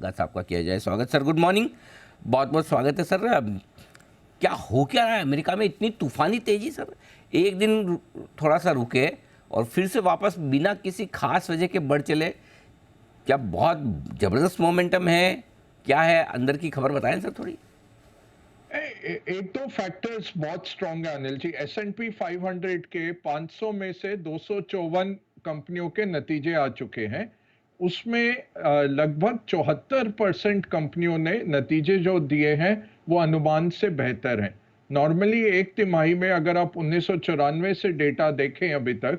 बग्गा साहब का किया जाए। स्वागत सर, गुड मॉर्निंग, बहुत बहुत स्वागत है सर। क्या हो क्या रहा है अमेरिका में, इतनी तूफानी तेजी सर? एक दिन थोड़ा सा रुके और फिर से वापस बिना किसी खास वजह के बढ़ चले। क्या बहुत ज़बरदस्त मोमेंटम है? क्या है अंदर की खबर, बताएं सर थोड़ी। एक तो फैक्टर्स बहुत स्ट्रांग है अनिल जी। S&P 500 के 500 में से 254 कंपनियों के नतीजे आ चुके हैं। उसमें लगभग 74% कंपनियों ने नतीजे जो दिए हैं वो अनुमान से बेहतर हैं। नॉर्मली एक तिमाही में अगर आप 1994 से डेटा देखें अभी तक,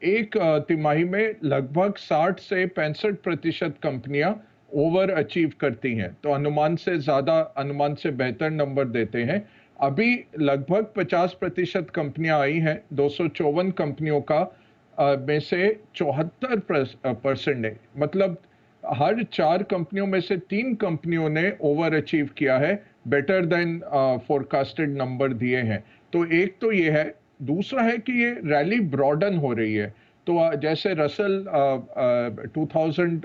एक तिमाही में लगभग 60 से 65% कंपनियां ओवर अचीव करती हैं, तो अनुमान से ज्यादा, अनुमान से बेहतर नंबर देते हैं। अभी लगभग 50% कंपनियां आई हैं 254 कंपनियों का, में से 74% है, मतलब हर 4 कंपनियों में से 3 कंपनियों ने ओवर अचीव किया है, बेटर देन फोरकास्टेड नंबर दिए हैं। तो एक तो ये है। दूसरा है कि ये रैली ब्रॉडन हो रही है। तो जैसे रसल 2000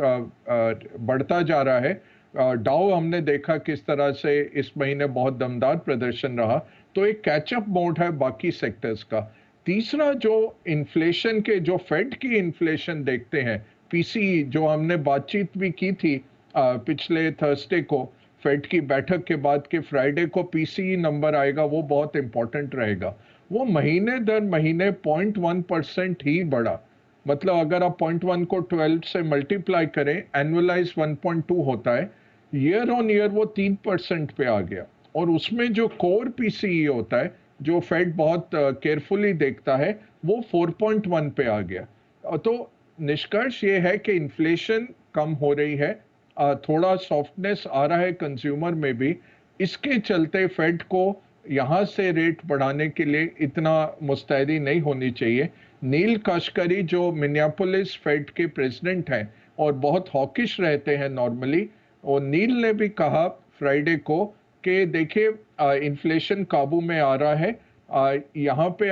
बढ़ता जा रहा है, डाउ हमने देखा किस तरह से इस महीने बहुत दमदार प्रदर्शन रहा, तो एक कैचअप मोड है बाकी सेक्टर्स का। तीसरा, जो इन्फ्लेशन के, जो फेड की इन्फ्लेशन देखते हैं, पीसीई, जो हमने बातचीत भी की थी पिछले थर्सडे को, फेड की बैठक के बाद के फ्राइडे को पीसीई नंबर आएगा, वो बहुत इंपॉर्टेंट रहेगा। वो महीने दर महीने 0.1% ही बढ़ा। मतलब अगर आप 0.1 को 12 से मल्टीप्लाई करें, एनुअलाइज 1.2 होता है। ईयर ऑन ईयर वो 3% पे आ गया। और उसमें जो कोर पीसीई होता है, जो फेड बहुत केयरफुली देखता है, वो 4.1 पे आ गया। तो निष्कर्ष ये है कि इन्फ्लेशन कम हो रही है, थोड़ा सॉफ्टनेस आ रहा है कंज्यूमर में भी। इसके चलते फेड को यहाँ से रेट बढ़ाने के लिए इतना मुस्तैदी नहीं होनी चाहिए। नील काश्करी, जो मिनियापोलिस फेड के प्रेसिडेंट हैं और बहुत हॉकिश रहते हैं नॉर्मली, और नील ने भी कहा फ्राइडे को कि देखिए, इन्फ्लेशन काबू में आ रहा है, यहाँ पे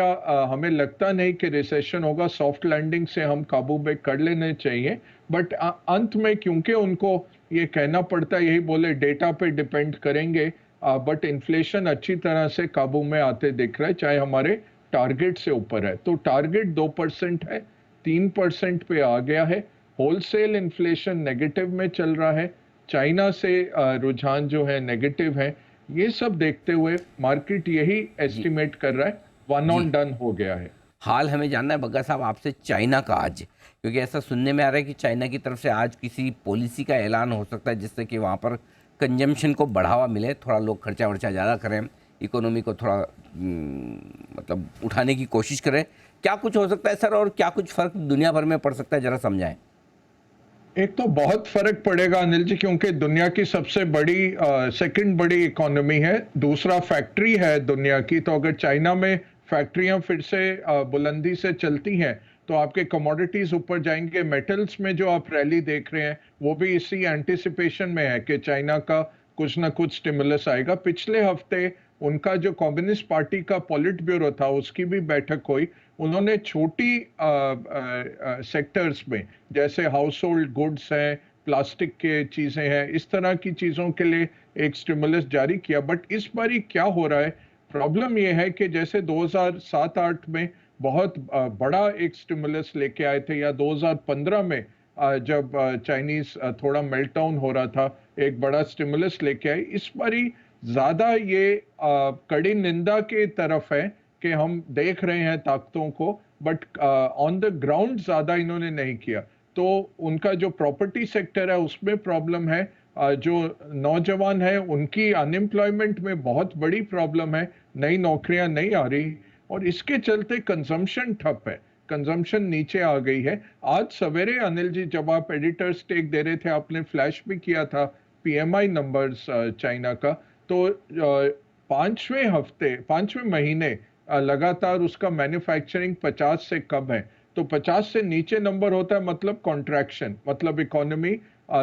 हमें लगता नहीं कि रिसेशन होगा, सॉफ्ट लैंडिंग से हम काबू में कर लेने चाहिए। बट अंत में क्योंकि उनको ये कहना पड़ता है, यही बोले डेटा पे डिपेंड करेंगे, बट इन्फ्लेशन अच्छी तरह से काबू में आते दिख रहा है, चाहे हमारे टारगेट से ऊपर है। तो टारगेट 2% है, 3% पे आ गया है। होलसेल इन्फ्लेशन नेगेटिव में चल रहा है, चाइना से रुझान जो है नेगेटिव है। ये सब देखते हुए मार्केट यही जी एस्टिमेट कर रहा है, वन जी। ऑन डन हो गया है। हाल हमें जानना है बग्गा साहब आपसे चाइना का आज, क्योंकि ऐसा सुनने में आ रहा है कि चाइना की तरफ से आज किसी पॉलिसी का ऐलान हो सकता है जिससे कि वहाँ पर कंजम्पशन को बढ़ावा मिले, थोड़ा लोग खर्चा वर्चा ज़्यादा करें, इकोनॉमी को थोड़ा मतलब उठाने की कोशिश करें। क्या कुछ हो सकता है सर, और क्या कुछ फ़र्क दुनिया भर में पड़ सकता है, ज़रा समझाएं। एक तो बहुत फर्क पड़ेगा अनिल जी, क्योंकि दुनिया की सबसे बड़ी, सेकंड बड़ी इकोनॉमी है, दूसरा फैक्ट्री है दुनिया की। तो अगर चाइना में फैक्ट्रियां फिर से बुलंदी से चलती हैं, तो आपके कमोडिटीज ऊपर जाएंगे। मेटल्स में जो आप रैली देख रहे हैं, वो भी इसी एंटिसिपेशन में है कि चाइना का कुछ ना कुछ स्टिमुलस आएगा। पिछले हफ्ते उनका जो कम्युनिस्ट पार्टी का पॉलिट ब्यूरो था, उसकी भी बैठक हुई। उन्होंने छोटी सेक्टर्स में, जैसे हाउस होल्ड गुड्स हैं, प्लास्टिक के चीजें हैं, इस तरह की चीजों के लिए एक स्टिमुलस जारी किया। बट इस बारी क्या हो रहा है, प्रॉब्लम यह है कि जैसे 2007-8 में बहुत बड़ा एक स्टिमुलस लेके आए थे, या 2015 में जब चाइनीज थोड़ा मेल्ट डाउन हो रहा था, एक बड़ा स्टिमुलस लेके आए। इस बारी ज्यादा ये कड़ी निंदा के तरफ है कि हम देख रहे हैं ताकतों को, बट ऑन द ग्राउंड ज्यादा इन्होंने नहीं किया। तो उनका जो प्रॉपर्टी सेक्टर है उसमें प्रॉब्लम है, जो नौजवान है उनकी अनएम्प्लॉयमेंट में बहुत बड़ी प्रॉब्लम है, नई नौकरियां नहीं आ रही, और इसके चलते कंजम्पशन ठप है, कंजम्पशन नीचे आ गई है। आज सवेरे अनिल जी, जब आप एडिटर्स टेक दे रहे थे, आपने फ्लैश भी किया था पीएमआई नंबर्स चाइना का, तो 5वें महीने लगातार उसका मैन्युफैक्चरिंग 50 से कम है। तो 50 से नीचे नंबर होता है मतलब कॉन्ट्रैक्शन, मतलब इकोनॉमी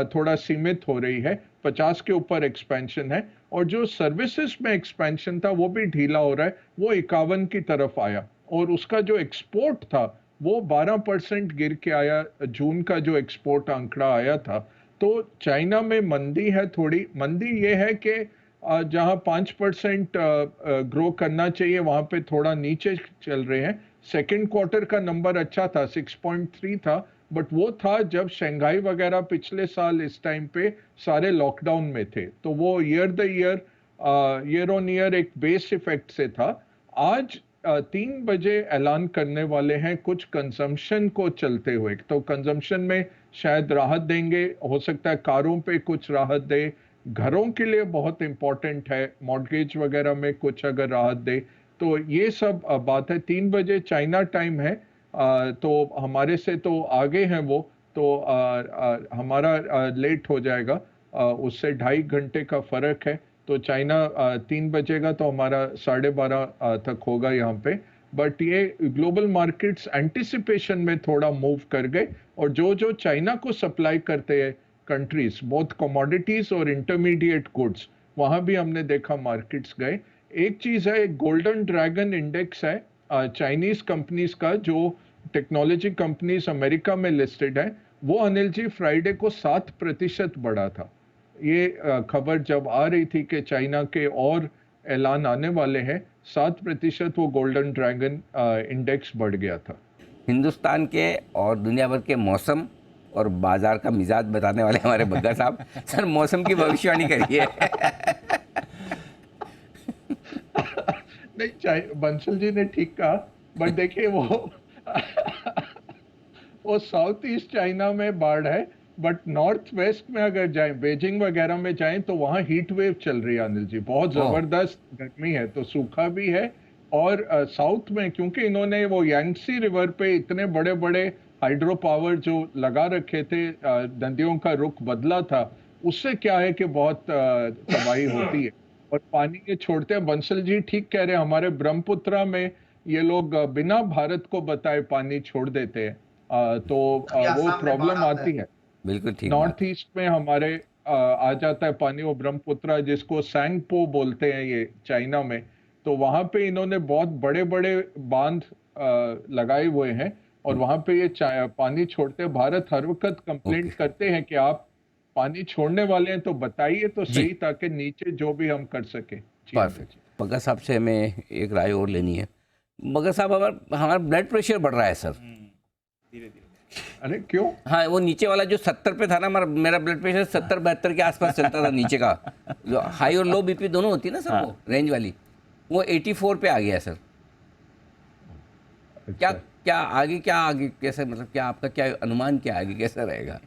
थोड़ा सीमित हो रही है। 50 के ऊपर एक्सपेंशन है, और जो सर्विसेज में एक्सपेंशन था वो भी ढीला हो रहा है, वो 51 की तरफ आया। और उसका जो एक्सपोर्ट था वो 12% गिर के आया, जून का जो एक्सपोर्ट आंकड़ा आया था। तो तो चाइना में मंदी है, थोड़ी मंदी ये है कि जहां 5% ग्रो करना चाहिए वहां पे थोड़ा नीचे चल रहे हैं। सेकंड क्वार्टर का नंबर अच्छा था, 6.3 था, बट वो था जब शंघाई वगैरह पिछले साल इस टाइम पे सारे लॉकडाउन में थे, तो वो ईयर ऑन ईयर एक बेस इफेक्ट से था। आज 3 बजे ऐलान करने वाले हैं कुछ कंजम्पशन को चलते हुए, तो कंजम्पशन में शायद राहत देंगे, हो सकता है कारों पे कुछ राहत दे, घरों के लिए बहुत इंपॉर्टेंट है, मॉर्गेज वगैरह में कुछ अगर राहत दे, तो ये सब बात है। 3 बजे चाइना टाइम है, तो हमारे से तो आगे हैं वो, तो हमारा लेट हो जाएगा, उससे 2.5 घंटे का फर्क है, तो चाइना 3 बजे का तो हमारा 12:30 तक होगा यहाँ पे। बट ये ग्लोबल मार्केट्स एंटिसिपेशन में थोड़ा मूव कर गए, और जो जो चाइना को सप्लाई करते हैं कंट्रीज, बोथ कमोडिटीज और इंटरमीडिएट गुड्स, वहां भी हमने देखा मार्केट्स गए। एक चीज है, गोल्डन ड्रैगन इंडेक्स है चाइनीज कंपनीज का, जो टेक्नोलॉजी कंपनीज अमेरिका में लिस्टेड है, वो अनिल जी फ्राइडे को 7% बढ़ा था। ये खबर जब आ रही थी कि चाइना के और ऐलान आने वाले हैं, 7% वो गोल्डन ड्रैगन इंडेक्स बढ़ गया था। हिंदुस्तान के और दुनिया भर के मौसम और बाजार का मिजाज बताने वाले हमारे बग्गा साहब, सर मौसम की भविष्यवाणी करिए। नहीं, बंसल जी ने ठीक कहा, बट देखिए वो वो साउथ ईस्ट चाइना में बाढ़ है, बट नॉर्थ वेस्ट में अगर जाएं, बीजिंग वगैरह में जाएं, तो वहाँ हीट वेव चल रही है अनिल जी, बहुत ओह, जबरदस्त गर्मी है, तो सूखा भी है। और साउथ में क्योंकि इन्होंने वो यांगसी रिवर पे इतने बड़े बड़े हाइड्रो पावर जो लगा रखे थे, नदियों का रुख बदला था, उससे क्या है कि बहुत तबाही होती है, और पानी ये छोड़ते हैं। बंसल जी ठीक कह रहे हैं, हमारे ब्रह्मपुत्रा में ये लोग बिना भारत को बताए पानी छोड़ देते हैं, तो अभी वो आसाम में बाढ़ प्रॉब्लम आता है। आती है। बिल्कुल ठीक बात। नॉर्थ ईस्ट में हमारे आ जाता है पानी, वो ब्रह्मपुत्रा जिसको सैंगपो बोलते हैं ये चाइना में, तो वहां पे इन्होंने बहुत बड़े बड़े बांध लगाए हुए हैं, और वहां पे ये पानी छोड़ते हैं। भारत हर वक्त ओके, कंप्लेंट करते हैं कि आप पानी छोड़ने वाले हैं तो बताइए तो जी, सही, ताकि नीचे जो भी हम कर सके। जी अनिल परफेक्ट। जी। बग्गा साहब से हमें एक राय और लेनी है। बग्गा साहब, हमारा हमारा ब्लड प्रेशर बढ़ रहा है सर। धीरे धीरे। अरे क्यों? हाँ, वो नीचे वाला जो 70 पे था ना, मेरा ब्लड प्रेशर 70-72 के आसपास चलता था नीचे का, जो हाई और लो बीपी दोनों होती है ना सर, वो रेंज वाली, वो 84 पे आ गया सर। क्या अच्छा। क्या आगे कैसे, मतलब क्या आपका क्या अनुमान, क्या आगे कैसा रहेगा?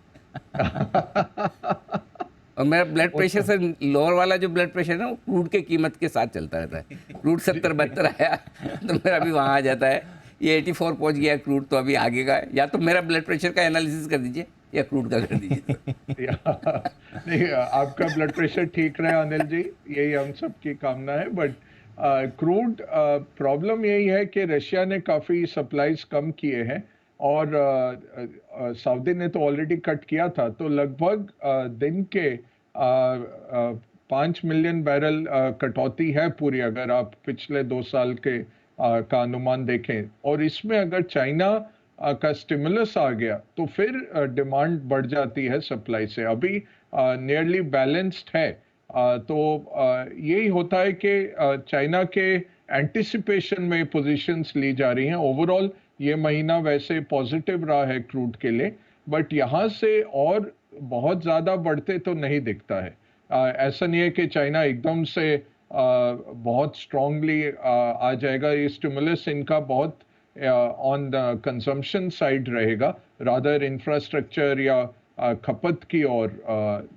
और मेरा ब्लड वो प्रेशर तो सर, लोअर वाला जो ब्लड प्रेशर है ना, वो क्रूड के कीमत के साथ चलता रहता है। क्रूड 70-72 आया तो मेरा भी वहाँ आ जाता है। ये 84 पहुँच गया क्रूड, तो अभी आगे का या तो मेरा ब्लड प्रेशर का एनालिसिस कर दीजिए या क्रूड का कर दीजिए सर। नहीं, आपका ब्लड प्रेशर ठीक रहे अनिल जी, यही हम सबकी कामना है। बट क्रूड प्रॉब्लम यही है कि रशिया ने काफ़ी सप्लाईज कम किए हैं, और सऊदी ने तो ऑलरेडी कट किया था, तो लगभग दिन के 5 मिलियन बैरल कटौती है पूरी, अगर आप पिछले 2 साल के का अनुमान देखें। और इसमें अगर चाइना का स्टिमुलस आ गया तो फिर डिमांड बढ़ जाती है सप्लाई से। अभी नियरली बैलेंस्ड है, तो यही होता है कि चाइना के एंटिसिपेशन में पोजीशंस ली जा रही हैं। ओवरऑल ये महीना वैसे पॉजिटिव रहा है क्रूड के लिए, बट यहाँ से और बहुत ज़्यादा बढ़ते तो नहीं दिखता है। ऐसा नहीं है कि चाइना एकदम से बहुत स्ट्रांगली आ जाएगा। ये स्टिमुलस इनका बहुत ऑन द कंजम्पशन साइड रहेगा, रादर इंफ्रास्ट्रक्चर या खपत की ओर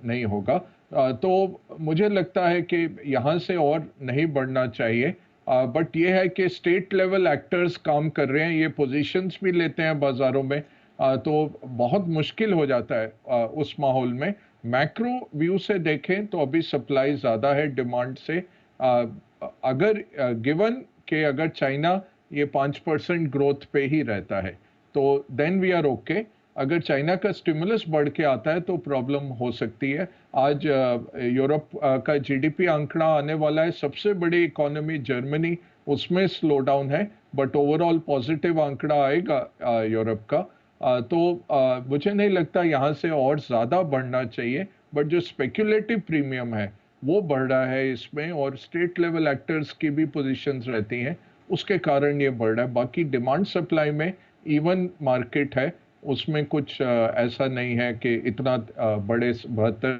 नहीं होगा। तो मुझे लगता है कि यहाँ से और नहीं बढ़ना चाहिए, बट ये है कि स्टेट लेवल एक्टर्स काम कर रहे हैं, ये पोजीशंस भी लेते हैं बाजारों में, तो बहुत मुश्किल हो जाता है उस माहौल में। मैक्रो व्यू से देखें तो अभी सप्लाई ज़्यादा है डिमांड से। अगर गिवन कि अगर चाइना ये 5% ग्रोथ पे ही रहता है तो देन वी आर ओके। अगर चाइना का स्टिमुलस बढ़ के आता है तो प्रॉब्लम हो सकती है। आज यूरोप का जीडीपी आंकड़ा आने वाला है, सबसे बड़ी इकोनॉमी जर्मनी, उसमें स्लो डाउन है, बट ओवरऑल पॉजिटिव आंकड़ा आएगा यूरोप का। तो मुझे नहीं लगता यहाँ से और ज़्यादा बढ़ना चाहिए, बट जो स्पेक्युलेटिव प्रीमियम है वो बढ़ रहा है इसमें, और स्टेट लेवल एक्टर्स की भी पोजीशंस रहती हैं, उसके कारण ये बढ़ रहा है। बाकी डिमांड सप्लाई में इवन मार्केट है, उसमें कुछ ऐसा नहीं है कि इतना बड़े 72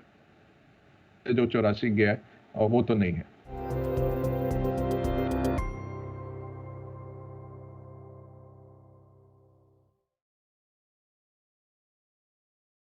जो 84 गया है, वो तो नहीं है।